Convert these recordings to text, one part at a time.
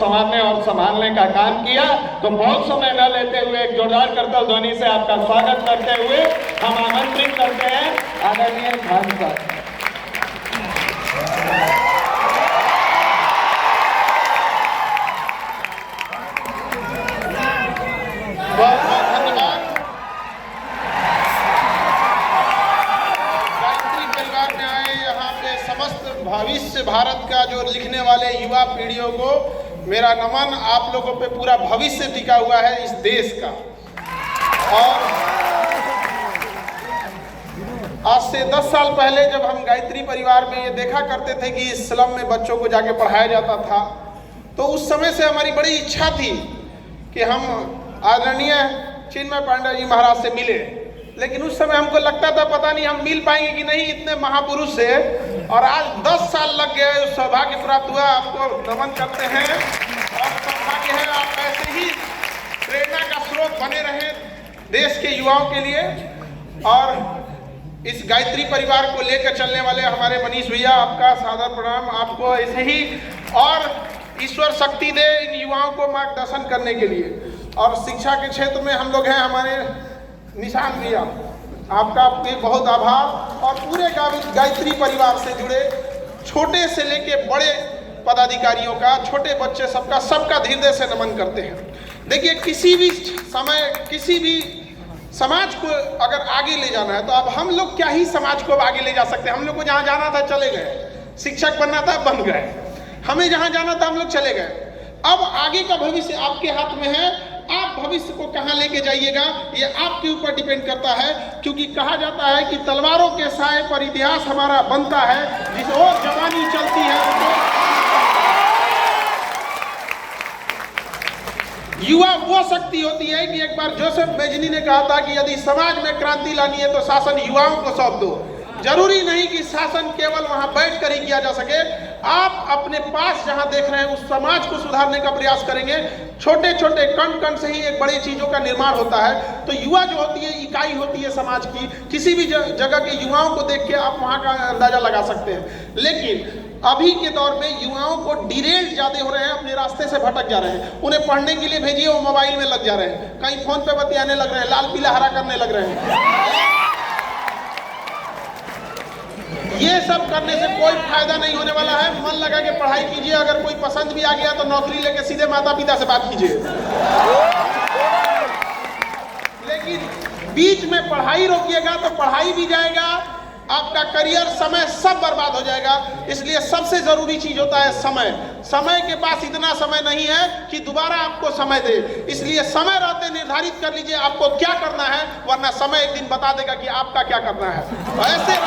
संवारने और संभालने का काम किया। तो बहुत समय न लेते हुए एक जोरदार करतल ध्वनि से आपका स्वागत करते हुए हम आमंत्रित करते हैं आदरणीय खान साहब। बहुत बहुत धन्यवाद। गायत्री परिवार में आए यहाँ पे समस्त भविष्य भारत का जो लिखने वाले युवा पीढ़ियों को मेरा नमन। आप लोगों पे पूरा भविष्य टिका हुआ है इस देश का। और आज से 10 साल पहले जब हम गायत्री परिवार में ये देखा करते थे कि इस स्लम में बच्चों को जाके पढ़ाया जाता था, तो उस समय से हमारी बड़ी इच्छा थी कि हम आदरणीय चिन्मय पांडे जी महाराज से मिले। लेकिन उस समय हमको लगता था पता नहीं हम मिल पाएंगे कि नहीं, इतने महापुरुष से। और आज 10 साल लग गए, सौभाग्य प्राप्त हुआ। आपको नमन करते हैं और सौभाग्य है आप ऐसे ही प्रेरणा का स्रोत बने रहें देश के युवाओं के लिए। और इस गायत्री परिवार को लेकर चलने वाले हमारे मनीष भैया, आपका सादर प्रणाम। आपको ऐसे ही और ईश्वर शक्ति दे इन युवाओं को मार्गदर्शन करने के लिए। और शिक्षा के क्षेत्र में हम लोग हैं, हमारे निशान भैया, आपका भी बहुत आभार। और पूरे गायत्री परिवार से जुड़े छोटे से लेके बड़े पदाधिकारियों का, छोटे बच्चे सबका हृदय से नमन करते हैं। देखिए, किसी भी समय किसी भी समाज को अगर आगे ले जाना है तो अब हम लोग क्या ही समाज को आगे ले जा सकते हैं। हम लोग को जहाँ जाना था चले गए, शिक्षक बनना था बन गए, हमें जहाँ जाना था हम लोग चले गए। अब आगे का भविष्य आपके हाथ में है। आप भविष्य को कहाँ लेके जाइएगा ये आपके ऊपर डिपेंड करता है। क्योंकि कहा जाता है कि तलवारों के साए पर इतिहास हमारा बनता है, जिस ओर जवानी चलती है युवा वो शक्ति होती है कि एक बार जोसेफ बेजनी ने कहा था कि यदि समाज में क्रांति लानी है तो शासन युवाओं को सौंप दो। जरूरी नहीं कि शासन केवल वहां बैठ कर ही किया जा सके। आप अपने पास जहां देख रहे हैं उस समाज को सुधारने का प्रयास करेंगे। छोटे छोटे कण कण से ही एक बड़ी चीजों का निर्माण होता है। तो युवा जो होती है इकाई होती है समाज की। किसी भी जगह के युवाओं को देख के आप वहां का अंदाजा लगा सकते हैं। लेकिन अभी के दौर में युवाओं को डिरेल ज्यादा हो रहे हैं, अपने रास्ते से भटक जा रहे हैं। उन्हें पढ़ने के लिए भेजिए, वो मोबाइल में लग जा रहे हैं, कहीं फोन पे बतियाने लग रहे हैं, लाल पीला हरा करने लग रहे हैं। ये सब करने से कोई फायदा नहीं होने वाला है। मन लगा के पढ़ाई कीजिए। अगर कोई पसंद भी आ गया तो नौकरी लेके सीधे माता पिता से बात कीजिए। लेकिन बीच में पढ़ाई रोकिएगा तो पढ़ाई भी जाएगा, आपका करियर, समय सब बर्बाद हो जाएगा। इसलिए सबसे जरूरी चीज होता है समय। समय के पास इतना समय नहीं है कि दोबारा आपको समय दे। इसलिए समय रहते निर्धारित कर लीजिए आपको क्या करना है, वरना समय एक दिन बता देगा कि आपका क्या करना है। ऐसे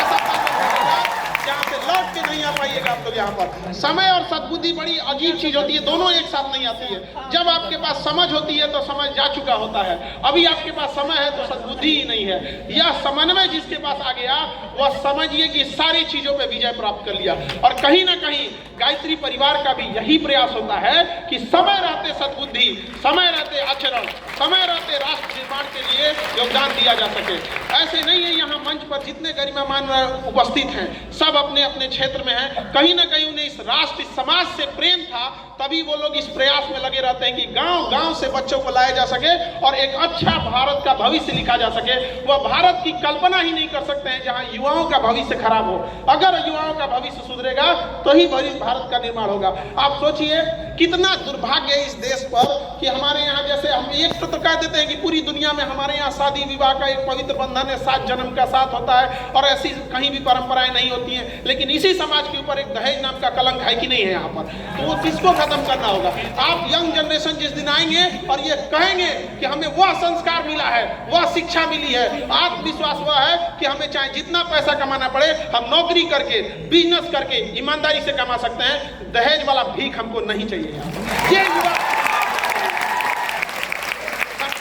यहाँ से लौट के नहीं आ पाइएगा आप लोग। यहाँ पर समय और सद्बुद्धि बड़ी अजीब चीज होती है, दोनों एक साथ नहीं आती है। जब आपके पास समझ होती है तो समझ जा चुका होता है। अभी आपके पास समय है तो सद्बुद्धि ही नहीं है। यह समन्वय जिसके पास आ गया वह समझिए कि सारी चीजों पे विजय प्राप्त कर लिया। और कहीं ना कहीं गायत्री परिवार का भी यही प्रयास होता है कि समय रहते सद्बुद्धि, समय रहते आचरण, समय रहते राष्ट्र निर्माण के लिए योगदान दिया जा सके। ऐसे नहीं है यहाँ मंच पर जितने गरिमामान उपस्थित हैं सब अपने अपने क्षेत्र में हैं। कहीं ना कहीं उन्हें इस राष्ट्र, इस समाज से प्रेम था, तभी वो लोग इस प्रयास में लगे रहते हैं कि गांव गांव से बच्चों को लाया जा सके और एक अच्छा भारत का भविष्य लिखा जा सके। वह भारत की कल्पना ही नहीं कर सकते हैं जहां युवाओं का भविष्य खराब हो। अगर युवाओं का भविष्य सुधरेगा तो ही भारत का निर्माण होगा। आप सोचिए कितना दुर्भाग्य है इस देश पर कि हमारे यहाँ, जैसे हम एक तो कह देते हैं कि पूरी दुनिया में हमारे यहाँ शादी विवाह का एक पवित्र बंधन है, 7 जन्म का साथ होता है और ऐसी कहीं भी परंपराएं नहीं होती हैं। लेकिन इसी समाज के ऊपर एक दहेज नाम का कलंक है कि नहीं है यहाँ पर, तो वो किसको खत्म करना होगा। आप यंग जनरेशन जिस दिन आएंगे और ये कहेंगे कि हमें वह संस्कार मिला है, वह शिक्षा मिली है, आत्मविश्वास हुआ है कि हमें चाहे जितना पैसा कमाना पड़े हम नौकरी करके, बिजनेस करके ईमानदारी से कमा सकते हैं, दहेज वाला भीख हमको नहीं चाहिए। ये युवा,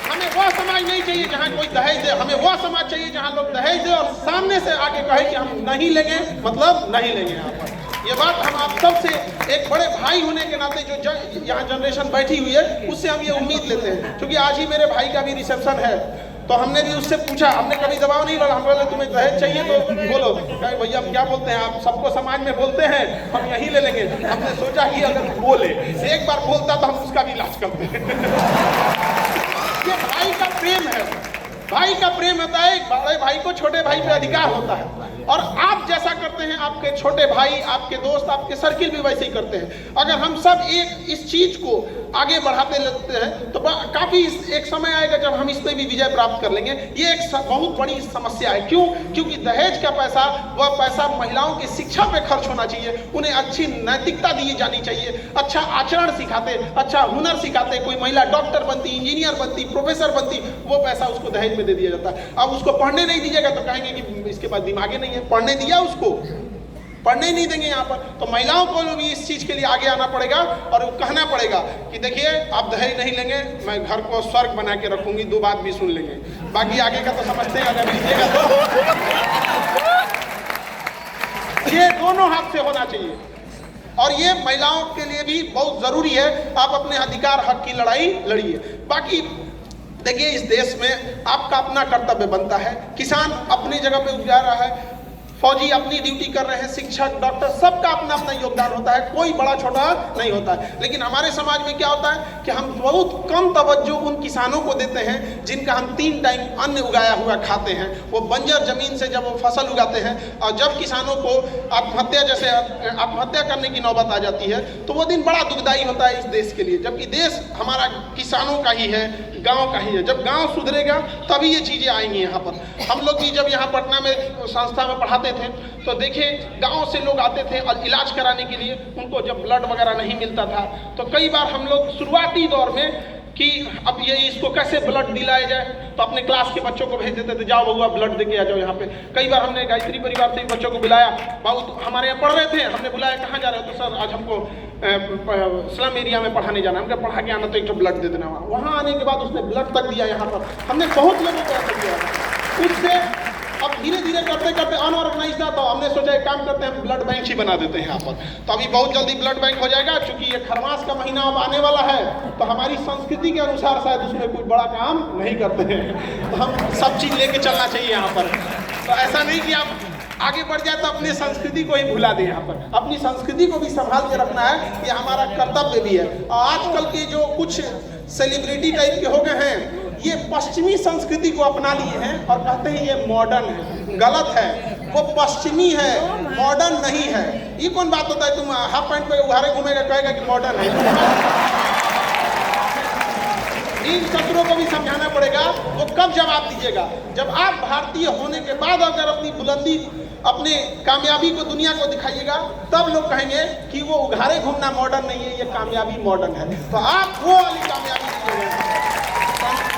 हमें वह समाज नहीं चाहिए जहां कोई दहेज दे। हमें वह समाज चाहिए जहां लोग दहेज दे और सामने से आके कहे कि हम नहीं लेंगे, मतलब नहीं लेंगे। यहाँ पर ये बात हम आप सबसे, एक बड़े भाई होने के नाते जो यहाँ जनरेशन बैठी हुई है, उससे हम ये उम्मीद लेते हैं। क्योंकि आज ही मेरे भाई का भी रिसेप्शन है तो हमने भी उससे पूछा, हमने कभी दबाव नहीं डाला, हम बोले तुम्हें दहेज चाहिए तो बोलो, कहे भैया हम क्या बोलते हैं, आप सबको समाज में बोलते हैं, हम यही ले लेंगे। हमने सोचा कि अगर बोले, एक बार बोलता तो हम उसका भी इलाज करते हैं। ये भाई का प्रेम है, भाई का प्रेम होता है। बड़े भाई को छोटे भाई पे अधिकार होता है, और आप जैसा करते हैं आपके छोटे भाई, आपके दोस्त, आपके सर्किल भी वैसे ही करते हैं। अगर हम सब इस चीज को आगे बढ़ाते लगते हैं तो काफी एक समय आएगा जब हम इस पे भी विजय प्राप्त कर लेंगे। ये एक बहुत बड़ी समस्या है। क्यों? क्योंकि दहेज का पैसा, वह पैसा महिलाओं की शिक्षा पे खर्च होना चाहिए, उन्हें अच्छी नैतिकता दी जानी चाहिए, अच्छा आचरण सिखाते, अच्छा हुनर सिखाते, कोई महिला डॉक्टर बनती, इंजीनियर बनती, प्रोफेसर बनती, वो पैसा उसको दहेज में दे दिया जाता है। अब उसको पढ़ने नहीं दीजिएगा तो कहेंगे कि इसके पास दिमाग ही नहीं है, पढ़ने दिया उसको, पढ़ने ही नहीं देंगे यहाँ पर। तो महिलाओं को भी इस चीज के लिए आगे आना पड़ेगा और कहना पड़ेगा कि देखिए आप दहेज नहीं लेंगे, मैं घर को स्वर्ग बना के रखूंगी, 2 बात भी सुन लेंगे, बाकी आगे का तो समझते हैं, अगर लीजिएगा तो ये दोनों हाथ से होना चाहिए। और ये महिलाओं के लिए भी बहुत जरूरी है, आप अपने अधिकार हक की लड़ाई लड़िए। बाकी देखिए इस देश में आपका अपना कर्तव्य बनता है, किसान अपनी जगह पे उग जा रहा है, फौजी अपनी ड्यूटी कर रहे हैं, शिक्षक, डॉक्टर, सबका अपना अपना योगदान होता है, कोई बड़ा छोटा नहीं होता है। लेकिन हमारे समाज में क्या होता है कि हम बहुत कम तवज्जो उन किसानों को देते हैं जिनका हम 3 टाइम अन्न उगाया हुआ खाते हैं। वो बंजर जमीन से जब वो फसल उगाते हैं और जब किसानों को आत्महत्या करने की नौबत आ जाती है तो वो दिन बड़ा दुखदायी होता है इस देश के लिए। जबकि देश हमारा किसानों का ही है, गाँव का ही है। जब गाँव सुधरेगा तभी ये चीज़ें आएंगी यहाँ पर। हम लोग भी जब यहाँ पटना में संस्था में पढ़ाते थे तो देखिए गांव से लोग आते थे और इलाज कराने के लिए, उनको जब ब्लड वगैरह नहीं मिलता था तो कई बार हम लोग शुरुआती दौर में कि अब ये इसको कैसे ब्लड दिलाया जाए तो अपने क्लास के बच्चों को भेज देते थे, जाओ बउआ ब्लड दे के आ जाओ यहाँ पे। कई बार हमने गायत्री परिवार से बच्चों को बुलाया, बाबू तो हमारे यहाँ पढ़ रहे थे, हमने बुलाया कहाँ जा रहे हो, तो सर आज हमको स्लम एरिया में पढ़ाने जाना है, हमने पढ़ा के आना तो एक तो ब्लड दे देना। वहाँ आने के बाद उसने ब्लड तक दिया यहाँ पर, हमने बहुत लोगों को ऐसा किया। उससे अब धीरे धीरे करते करते अनऑर्गेनाइज था तो हमने सोचा एक काम करते हैं, हम ब्लड बैंक ही बना देते हैं यहाँ पर। तो अभी बहुत जल्दी ब्लड बैंक हो जाएगा, क्योंकि ये खरमास का महीना अब आने वाला है तो हमारी संस्कृति के अनुसार शायद उसमें कोई बड़ा काम नहीं करते हैं, तो हम सब चीज़ लेके चलना चाहिए यहाँ पर। तो ऐसा नहीं कि आप आगे बढ़ जाए तो अपनी संस्कृति को ही भुला दें, यहाँ पर अपनी संस्कृति को भी संभाल के रखना है, ये हमारा कर्तव्य भी है। और आजकल के जो कुछ सेलिब्रिटी टाइप के हो गए हैं, ये पश्चिमी संस्कृति को अपना लिए हैं और कहते हैं ये मॉडर्न है। गलत है, वो पश्चिमी है, मॉडर्न नहीं है। ये कौन बात होता है, तुम हाफ पैंट पे उघारे घूमेगा कहेगा कि मॉडर्न है। इन शत्रुओं को भी समझाना पड़ेगा। वो कब जवाब दीजिएगा, जब आप भारतीय होने के बाद अगर अपनी बुलंदी, अपने कामयाबी को दुनिया को दिखाइएगा, तब लोग कहेंगे कि वो उघारे घूमना मॉडर्न नहीं है, ये कामयाबी मॉडर्न है। तो आप वो वाली कामयाबी दीजिएगा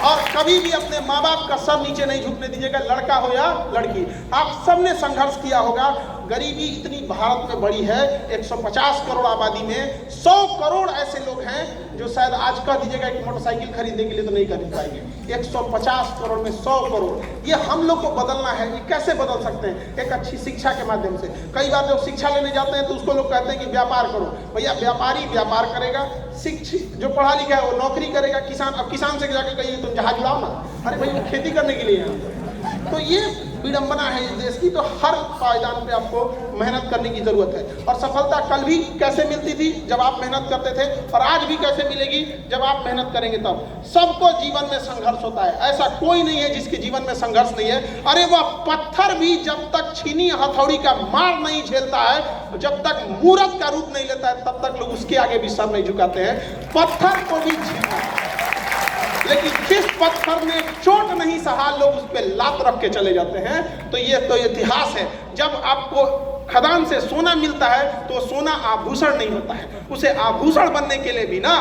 और कभी भी अपने माँ बाप का सर नीचे नहीं झुकने दीजिएगा, लड़का हो या लड़की। आप सबने संघर्ष किया होगा, गरीबी इतनी भारत में बढ़ी है, 150 करोड़ आबादी में 100 करोड़ ऐसे लोग हैं जो शायद आज कह दीजिएगा एक मोटरसाइकिल खरीदने के लिए तो नहीं खरीद पाएंगे। 150 करोड़ में 100 करोड़, ये हम लोग को बदलना है। ये कैसे बदल सकते हैं? एक अच्छी शिक्षा के माध्यम से। कई बार जब शिक्षा लेने जाते हैं तो उसको लोग कहते हैं कि व्यापार करो। भैया व्यापारी व्यापार करेगा, शिक्षित जो पढ़ा लिखा है वो नौकरी करेगा, किसान अब किसान से जाकर कहिए तुम जहाज उड़ाओ ना, अरे भाई वो खेती करने के लिए है। तो ये विडंबना है इस देश की। तो हर पायदान पे आपको मेहनत करने की जरूरत है। और सफलता कल भी कैसे मिलती थी, जब आप मेहनत करते थे, और आज भी कैसे मिलेगी, जब आप मेहनत करेंगे तब। सबको जीवन में संघर्ष होता है, ऐसा कोई नहीं है जिसके जीवन में संघर्ष नहीं है। अरे वह पत्थर भी जब तक छीनी हथौड़ी का मार नहीं झेलता है, जब तक मूर्त का रूप नहीं लेता है, तब तक लोग उसके आगे भी सर नहीं झुकाते हैं। पत्थर को भी झेलना, लेकिन जिस पत्थर ने चोट नहीं सहा, लोग उस पर लात रख के चले जाते हैं। तो ये तो इतिहास है। जब आपको खदान से सोना मिलता है तो सोना आभूषण नहीं होता है, उसे आभूषण बनने के लिए भी ना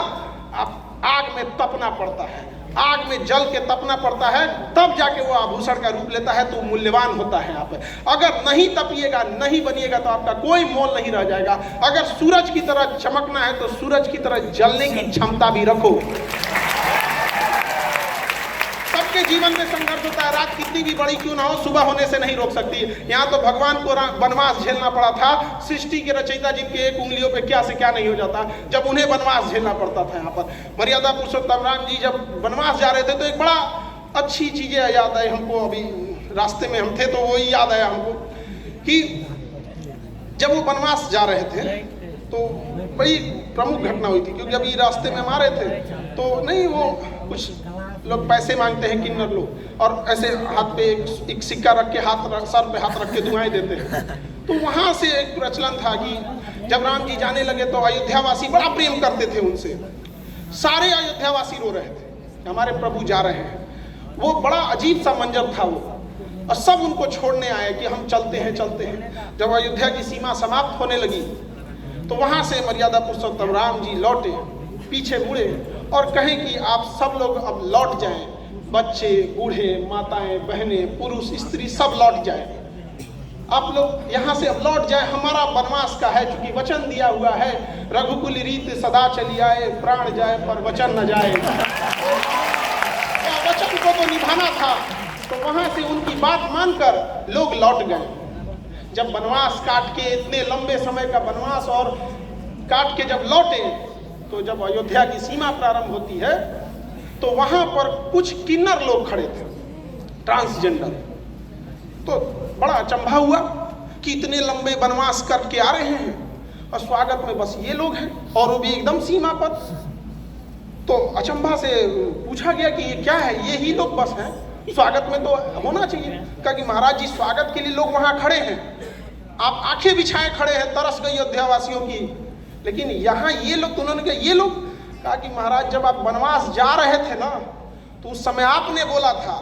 आप आग में तपना पड़ता है, आग में जल के तपना पड़ता है, तब जाके वो आभूषण का रूप लेता है, तो मूल्यवान होता है यहाँ पर। अगर नहीं तपिएगा, नहीं बनिएगा तो आपका कोई मोल नहीं रह जाएगा। अगर सूरज की तरह चमकना है तो सूरज की तरह जलने की क्षमता भी रखो। सबके जीवन में संघर्ष होता है, रात कितनी भी बड़ी क्यों ना हो, सुबह होने से नहीं रोक सकती। यहाँ तो भगवान को वनवास झेलना पड़ा था। सृष्टि के रचयिता जिनके एक उंगलियों पे क्या से क्या नहीं हो जाता, जब उन्हें वनवास झेलना पड़ता था। यहाँ पर मर्यादा पुरुषोत्तम राम जी जब वनवास जा रहे थे तो एक बड़ा अच्छी चीज़ें याद आई हमको। अभी रास्ते में हम थे तो वही याद आया हमको कि जब वो वनवास जा रहे थे तो बड़ी प्रमुख घटना हुई थी, क्योंकि अभी रास्ते में हम आ रहे थे तो नहीं, वो कुछ लोग पैसे मांगते हैं, किन्नर लोग, और ऐसे हाथ पे एक सिक्का रख के सर पे हाथ रख के दुआएं देते हैं। तो वहाँ से एक प्रचलन था कि जब राम जी जाने लगे तो अयोध्यावासी बड़ा प्रेम करते थे उनसे। सारे अयोध्यावासी रो रहे थे, हमारे प्रभु जा रहे हैं। वो बड़ा अजीब सा मंजर था वो, और सब उनको छोड़ने आए कि हम चलते हैं चलते हैं। जब अयोध्या की सीमा समाप्त होने लगी तो वहाँ से मर्यादा पुरुषोत्तम राम जी लौटे, पीछे मुड़े और कहें कि आप सब लोग अब लौट जाएं, बच्चे, बूढ़े, माताएं, बहनें, पुरुष, स्त्री सब लौट जाएं, आप लोग यहाँ से अब लौट जाए, हमारा वनवास का है, चूंकि वचन दिया हुआ है, रघुकुल रीत सदा चली आए, प्राण जाए पर वचन न जाए। वचन को तो निभाना था। तो वहां से उनकी बात मानकर लोग लौट गए। जब वनवास काट के, इतने लंबे समय का वनवास और काट के जब लौटे, तो जब अयोध्या की सीमा प्रारंभ होती है तो वहां पर कुछ किन्नर लोग खड़े थे, ट्रांसजेंडर। तो बड़ा अचंभा हुआ कि इतने लंबे वनवास करके आ रहे हैं और स्वागत में बस ये लोग हैं, और वो भी एकदम सीमा पर। तो अचंभा से पूछा गया कि ये क्या है, ये ही लोग बस हैं, स्वागत में तो होना चाहिए। कहा कि महाराज जी, स्वागत के लिए लोग वहां खड़े हैं, आप आंखें बिछाए खड़े हैं, तरस गई अयोध्यावासियों की, लेकिन यहाँ ये लोग, तो उन्होंने कहा ये लोग। कहा कि महाराज जब आप वनवास जा रहे थे ना, तो उस समय आपने बोला था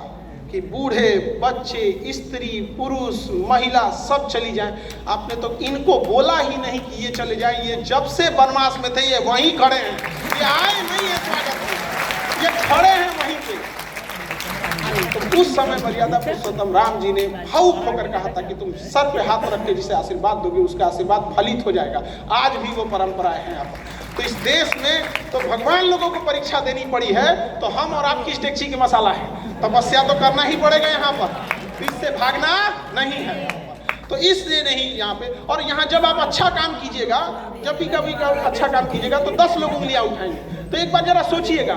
कि बूढ़े, बच्चे, स्त्री, पुरुष, महिला सब चली जाएं। आपने तो इनको बोला ही नहीं कि ये चले जाएं। ये जब से वनवास में थे ये वहीं खड़े हैं, ये आए नहीं है स्वागत में, ये खड़े हैं वहीं पे। तो उस समय मर्यादा पुरुषोत्तम राम जी ने भावुक होकर कहा था कि तुम सर पे हाथ रख के जिसे आशीर्वाद दोगे उसका आशीर्वाद फलित हो जाएगा। आज भी वो परंपराएं हैं यहाँ पर। तो इस देश में तो भगवान लोगों को परीक्षा देनी पड़ी है, तो हम और आपकी स्टेक्सी के मसाला है, तपस्या तो करना ही पड़ेगा यहाँ पर, तो इससे भागना नहीं है। तो इसलिए नहीं यहाँ पे। और यहाँ जब आप अच्छा काम कीजिएगा, जब भी कभी अच्छा काम कीजिएगा तो 10 लोग उंगलियां उठाएंगे। तो एक बार जरा सोचिएगा,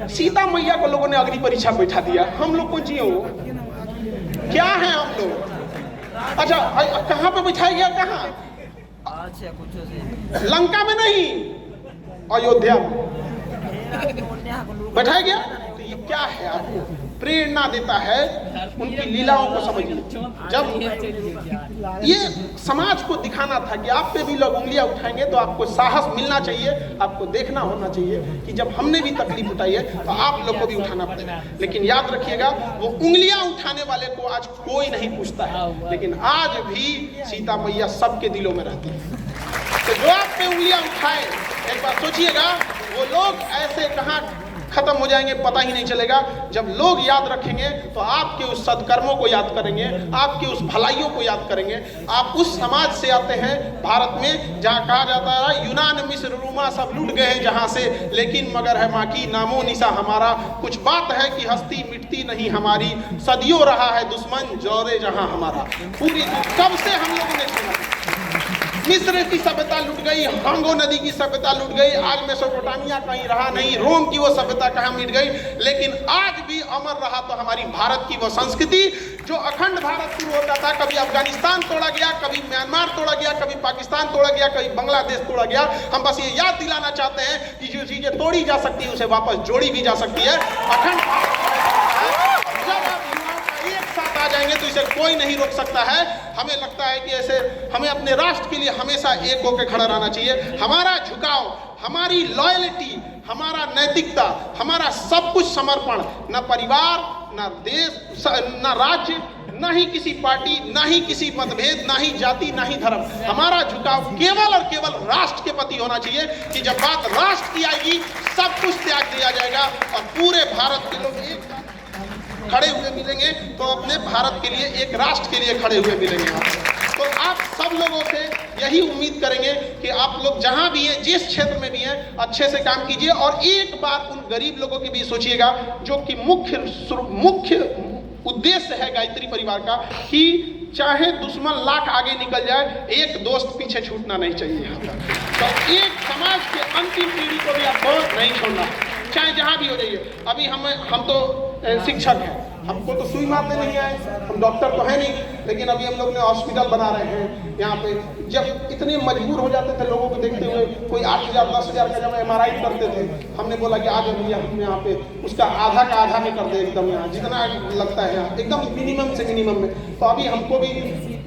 सीता मैया को लोगों ने अग्नि परीक्षा बैठा दिया, हम लोग कौन चाहिए हो, क्या है हम लोग? अच्छा, कहाँ पे बैठाया गया, कहाँ? लंका में नहीं, अयोध्या में बैठाया गया। तो ये क्या है, आपको प्रेरणा देता है उनकी लीलाओं को समझिए। जब ये समाज को दिखाना था कि आप पे भी लोग उंगलियां उठाएंगे तो आपको साहस मिलना चाहिए, आपको देखना होना चाहिए कि जब हमने भी तकलीफ उठाई है तो आप लोग को भी उठाना पड़ेगा। लेकिन याद रखिएगा, वो उंगलियां उठाने वाले को आज कोई नहीं पूछता है, लेकिन आज भी सीता मैया सबके दिलों में रहती है। तो जो आप पे उंगलियां उठाए, एक बार सोचिएगा, वो लोग ऐसे कहाँ खत्म हो जाएंगे पता ही नहीं चलेगा। जब लोग याद रखेंगे तो आपके उस सत्कर्मों को याद करेंगे, आपके उस भलाइयों को याद करेंगे। आप उस समाज से आते हैं भारत में जहाँ कहा जाता है यूनान, मिस्र, रोमा सब लूट गए हैं जहाँ से, लेकिन मगर है माँ की नामो निशा हमारा। कुछ बात है कि हस्ती मिटती नहीं हमारी, सदियों रहा है दुश्मन जोरे जहाँ हमारा। पूरी कब से हम लोगों ने सुना, मिस्र की सभ्यता लूट गई, हांगो नदी की सभ्यता लूट गई, आज मेसोपोटामिया कहीं रहा नहीं, रोम की वो सभ्यता कहाँ मिट गई, लेकिन आज भी अमर रहा तो हमारी भारत की वो संस्कृति जो अखंड भारत शुरू होता था। कभी अफगानिस्तान तोड़ा गया, कभी म्यांमार तोड़ा गया, कभी पाकिस्तान तोड़ा गया, कभी बांग्लादेश तोड़ा गया। हम बस ये याद दिलाना चाहते हैं कि जो चीजें तोड़ी जा सकती है उसे वापस जोड़ी भी जा सकती है। अखंड साथ आ जाएंगे तो इसे कोई नहीं रोक सकता है। हमें लगता है कि ऐसे हमें अपने राष्ट्र के लिए हमेशा एक होकर खड़ा रहना चाहिए। हमारा झुकाव, हमारी लॉयल्टी, हमारा नैतिकता, हमारा सब कुछ समर्पण, न परिवार, न देश, न राज्य, न ही किसी पार्टी, न ही किसी मतभेद, न ही जाति, न ही धर्म। हमारा झुकाव केवल और केवल राष्ट्र के प्रति होना चाहिए कि जब बात राष्ट्र की आएगी सब कुछ त्याग दिया जाएगा और पूरे भारत के लोग एक खड़े हुए मिलेंगे, तो अपने भारत के लिए, एक राष्ट्र के लिए खड़े हुए मिलेंगे। तो आप सब लोगों से यही उम्मीद करेंगे कि आप लोग जहां भी हैं, जिस क्षेत्र में भी हैं, अच्छे से काम कीजिए। और एक बार उन गरीब लोगों की भी सोचिएगा जो कि मुख्य उद्देश्य है गायत्री परिवार का, कि चाहे दुश्मन लाख आगे निकल जाए, एक दोस्त पीछे छूटना नहीं चाहिए। तो एक समाज के अंतिम पीढ़ी को भी आपको नहीं छोड़ना। चाहे जहाँ भी हो जाइए। अभी हम तो शिक्षक हैं, हमको तो सुई मारने नहीं आए, हम डॉक्टर तो है नहीं, लेकिन अभी हम लोग ने हॉस्पिटल बना रहे हैं यहाँ पे। जब इतने मजबूर हो जाते थे लोगों को देखते हुए, कोई 8,000 10,000 का जब MRI करते थे, हमने बोला कि आज भैया हम यहाँ पे उसका आधा का आधा में कर दे, एकदम यहाँ जितना लगता है यहाँ एकदम मिनिमम से मिनिमम में। तो अभी हमको भी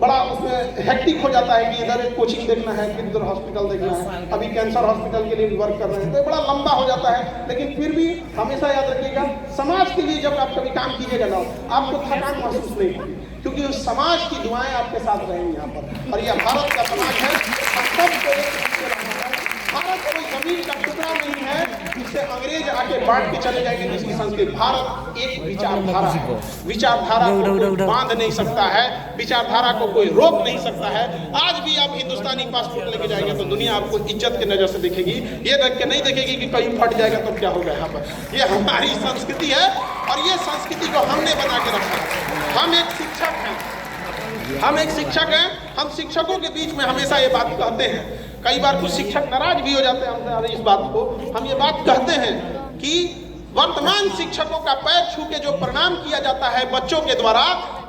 बड़ा उसमें हेक्टिक हो जाता है कि इधर एक कोचिंग देखना है, फिर इधर हॉस्पिटल देखना है, अभी कैंसर हॉस्पिटल के लिए वर्क कर रहे हैं, तो बड़ा लंबा हो जाता है। लेकिन फिर भी हमेशा याद रखिएगा, समाज के लिए जब आप कभी काम कीजिएगा ना, आपको थकान महसूस नहीं होगी, क्योंकि उस समाज की दुआएं आपके साथ रहेंगी यहाँ पर। और यह भारत का समाज है, हम सब भारत कोई जमीन का टुकड़ा नहीं है जिससे अंग्रेज आके बांट के चले जाएंगे जिसकी संस्कृति। भारत एक विचारधारा है, विचारधारा को कोई बांध नहीं सकता है, विचारधारा को कोई रोक नहीं सकता है। आज भी आप हिंदुस्तानी पासपोर्ट लेके जाएंगे तो दुनिया आपको इज्जत के नजर से देखेगी, ये देख के नहीं देखेगी कि कहीं फट जाएगा तो क्या होगा। यहाँ पर ये हमारी संस्कृति है और ये संस्कृति को हमने बना के रखा है। हम एक शिक्षक हैं, हम शिक्षकों के बीच में हमेशा ये बात कहते हैं। कई बार कुछ शिक्षक नाराज भी हो जाते हैं हमसे इस बात को। हम ये बात कहते हैं कि वर्तमान शिक्षकों का पैर छू के जो प्रणाम किया जाता है बच्चों के द्वारा,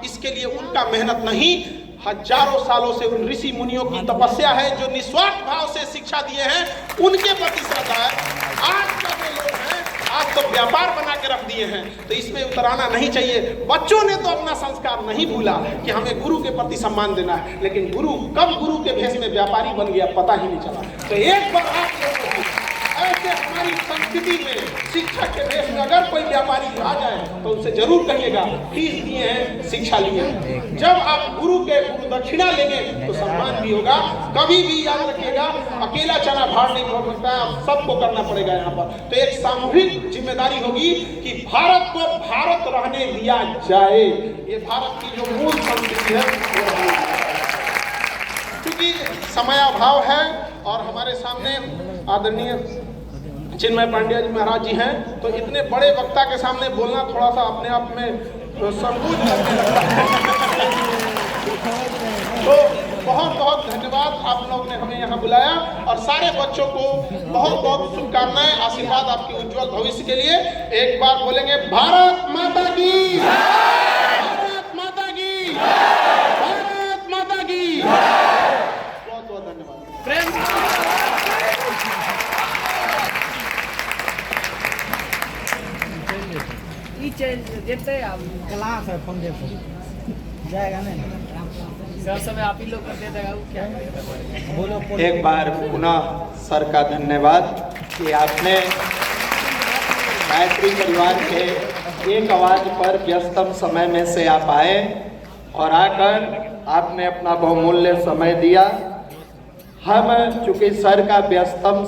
इसके लिए उनका मेहनत नहीं, हजारों सालों से उन ऋषि मुनियों की तपस्या है जो निस्वार्थ भाव से शिक्षा दिए हैं, उनके प्रति श्रद्धा है। आज का जो लोग हैं, आज तो व्यापार बना के रख दिए हैं, तो इसमें उतराना नहीं चाहिए। बच्चों ने तो अपना संस्कार नहीं भूला कि हमें गुरु के प्रति सम्मान देना है, लेकिन गुरु कब गुरु के भेष में व्यापारी बन गया पता ही नहीं चला। तो एक बार आप ऐसे हमारी संस्कृति में शिक्षक के भेष में अगर कोई व्यापारी आ जाए तो उनसे जरूर कहिएगा फीस दिए हैं, शिक्षा लिए हैं। जब आप गुरु दक्षिणा लेंगे तो सम्मान भी होगा। कभी भी याद रखिएगा, अकेला चना भार नहीं हो सकता है, आप सबको करना पड़ेगा यहाँ पर। तो एक सामूहिक जिम्मेदारी होगी कि भारत को भारत रहने दिया जाए। ये भारत की जो मूल संस्कृति है, क्योंकि समयाभाव है और हमारे सामने आदरणीय चिन्मय पांड्या जी महाराज जी हैं, तो इतने बड़े वक्ता के सामने बोलना थोड़ा सा अपने आप में संकोच लगता है। तो बहुत बहुत धन्यवाद, आप लोग ने हमें यहाँ बुलाया और सारे बच्चों को बहुत बहुत शुभकामनाएं, आशीर्वाद आपके उज्जवल भविष्य के लिए। एक बार बोलेंगे भारत माता की, भारत माता की, भारत माता की। बहुत बहुत धन्यवाद। प्रेम क्लास है, फोन देखो जाएगा नहीं समय आप ही लोग कर देगा क्या बोलो। एक बार पुनः सर का धन्यवाद कि आपने गायत्री परिवार के एक आवाज पर व्यस्तम समय में से आप आए और आकर आपने अपना बहुमूल्य समय दिया। हम चूंकि सर का व्यस्तम